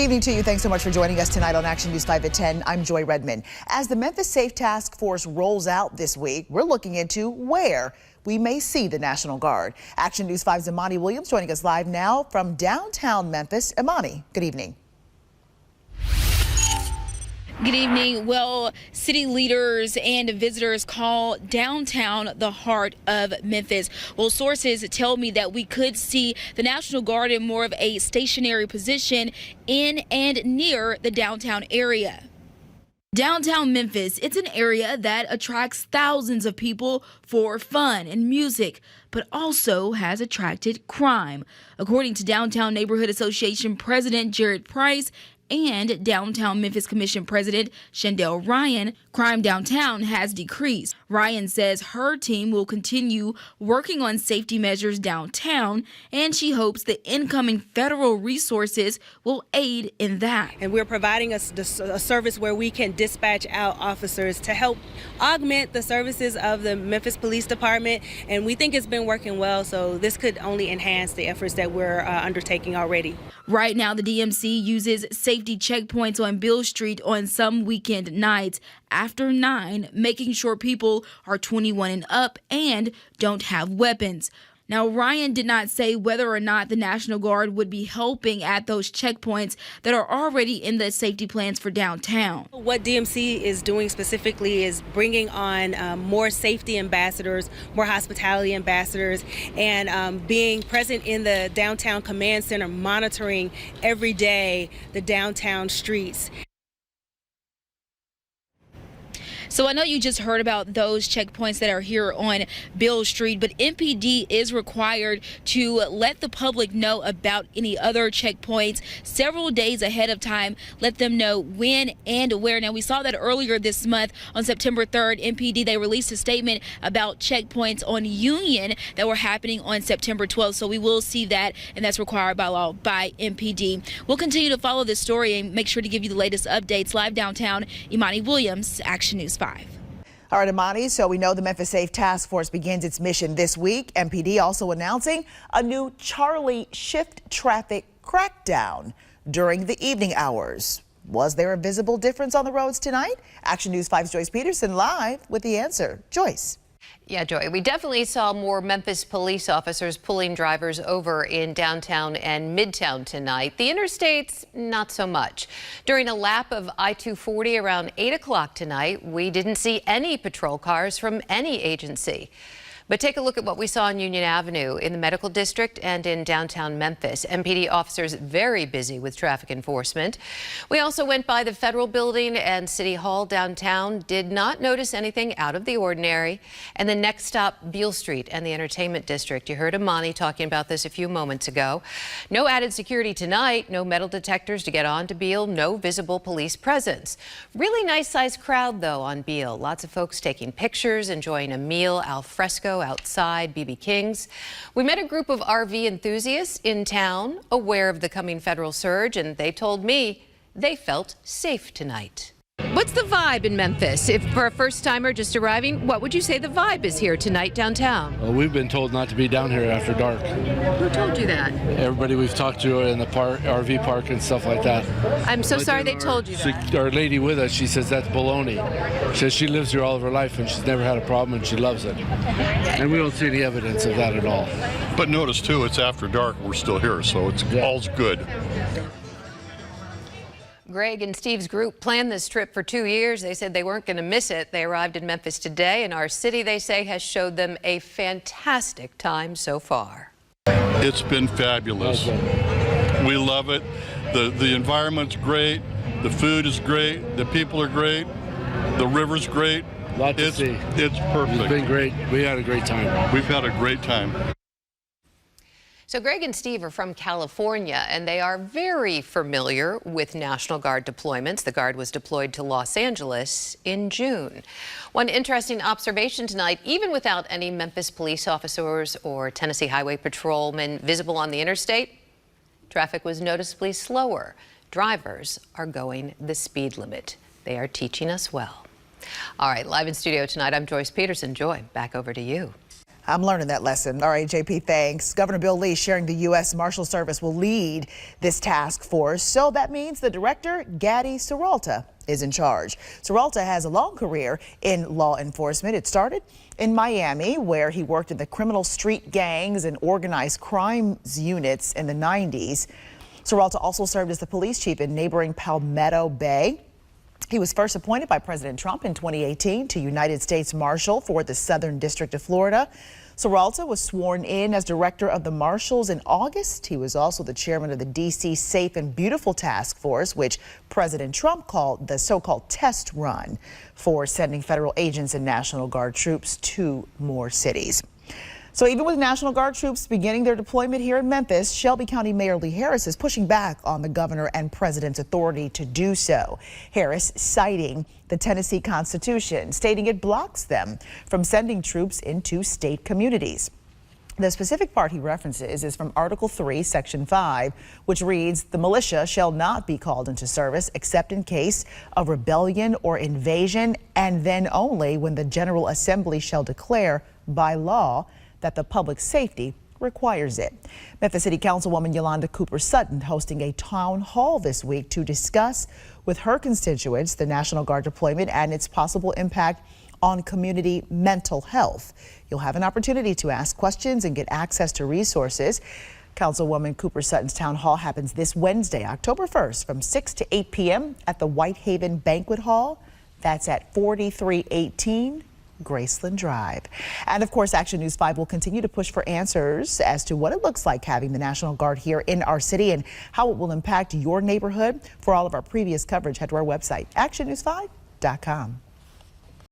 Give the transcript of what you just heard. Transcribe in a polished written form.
Good evening to you. Thanks so much for joining us tonight on Action News 5 at 10. I'm Joy Redmond. As the Memphis Safe Task Force rolls out this week, we're looking into where we may see the National Guard. Action News 5's Imani Williams joining us live now from downtown Memphis. Imani, good evening. Good evening. Well, city leaders and visitors call downtown the heart of Memphis. Well, sources tell me that we could see the National Guard in more of a stationary position in and near the downtown area. Downtown Memphis, it's an area that attracts thousands of people for fun and music, but also has attracted crime. According to Downtown Neighborhood Association President Jared Price and Downtown Memphis Commission President Shandell Ryan, crime downtown has decreased. Ryan says her team will continue working on safety measures downtown, and she hopes the incoming federal resources will aid in that. And we're providing a service where we can dispatch out officers to help augment the services of the Memphis Police Department, and we think it's been working well, so this could only enhance the efforts that we're undertaking already. Right now, the DMC uses safety checkpoints on Beale Street on some weekend nights after 9, making sure people are 21 and up and don't have weapons. Now, Ryan did not say whether or not the National Guard would be helping at those checkpoints that are already in the safety plans for downtown. What DMC is doing specifically is bringing on more safety ambassadors, more hospitality ambassadors, and being present in the downtown command center, monitoring every day the downtown streets. So I know you just heard about those checkpoints that are here on Beale Street, but MPD is required to let the public know about any other checkpoints several days ahead of time, let them know when and where. Now, we saw that earlier this month on September 3rd, MPD, they released a statement about checkpoints on Union that were happening on September 12th. So we will see that, and that's required by law by MPD. We'll continue to follow this story and make sure to give you the latest updates. Live downtown, Imani Williams, Action News 5. All right, Imani, so we know the Memphis Safe Task Force begins its mission this week. MPD also announcing a new Charlie shift traffic crackdown during the evening hours. Was there a visible difference on the roads tonight? Action News 5's Joyce Peterson live with the answer. Joyce. Yeah, Joy, we definitely saw more Memphis police officers pulling drivers over in downtown and midtown tonight. The interstates, not so much. During a lap of I-240 around 8 o'clock tonight, we didn't see any patrol cars from any agency. But take a look at what we saw on Union Avenue in the medical district and in downtown Memphis. MPD officers very busy with traffic enforcement. We also went by the Federal Building and City Hall downtown, did not notice anything out of the ordinary. And the next stop, Beale Street and the entertainment district. You heard Imani talking about this a few moments ago. No added security tonight, no metal detectors to get on to Beale, no visible police presence. Really nice sized crowd though on Beale. Lots of folks taking pictures, enjoying a meal al fresco outside BB King's. We met a group of RV enthusiasts in town aware of the coming federal surge, and they told me they felt safe tonight. What's the vibe in Memphis? If for a first-timer just arriving, what would you say the vibe is here tonight downtown? Well, we've been told not to be down here after dark. Who told you that? Everybody we've talked to in the park, RV park and stuff like that. I'm so sorry they told you that. Our lady with us, she says that's baloney. She says she lives here all of her life and she's never had a problem and she loves it. And we don't see any evidence of that at all. But notice too, it's after dark, we're still here, so it's all's good. Greg and Steve's group planned this trip for 2 years. They said they weren't going to miss it. They arrived in Memphis today, and our city, they say, has showed them a fantastic time so far. It's been fabulous. We love it. The environment's great. The food is great. The people are great. The river's great. Lot to see. It's perfect. It's been great. We had a great time. We've had a great time. So Greg and Steve are from California, and they are very familiar with National Guard deployments. The Guard was deployed to Los Angeles in June. One interesting observation tonight, even without any Memphis police officers or Tennessee Highway patrolmen visible on the interstate, traffic was noticeably slower. Drivers are going the speed limit. They are teaching us well. All right, live in studio tonight, I'm Joyce Peterson. Joy, back over to you. I'm learning that lesson. All right, JP, thanks. Governor Bill Lee sharing the U.S. Marshal Service will lead this task force. So that means the director, Gaddy Serralta, is in charge. Serralta has a long career in law enforcement. It started in Miami, where he worked in the criminal street gangs and organized crimes units in the 90s. Serralta also served as the police chief in neighboring Palmetto Bay. He was first appointed by President Trump in 2018 to United States Marshal for the Southern District of Florida. Serralta was sworn in as director of the Marshals in August. He was also the chairman of the D.C. Safe and Beautiful Task Force, which President Trump called the so-called test run for sending federal agents and National Guard troops to more cities. So even with National Guard troops beginning their deployment here in Memphis, Shelby County Mayor Lee Harris is pushing back on the governor and president's authority to do so. Harris citing the Tennessee Constitution, stating it blocks them from sending troops into state communities. The specific part he references is from Article 3, Section 5, which reads, "The militia shall not be called into service except in case of rebellion or invasion, and then only when the General Assembly shall declare by law that the public safety requires it." Memphis City Councilwoman Yolanda Cooper Sutton hosting a town hall this week to discuss with her constituents the National Guard deployment and its possible impact on community mental health. You'll have an opportunity to ask questions and get access to resources. Councilwoman Cooper Sutton's town hall happens this Wednesday, October 1st from 6 to 8 p.m. at the Whitehaven Banquet Hall. That's at 4318 Graceland Drive. And of course, Action News 5 will continue to push for answers as to what it looks like having the National Guard here in our city and how it will impact your neighborhood. For all of our previous coverage, head to our website, actionnews5.com.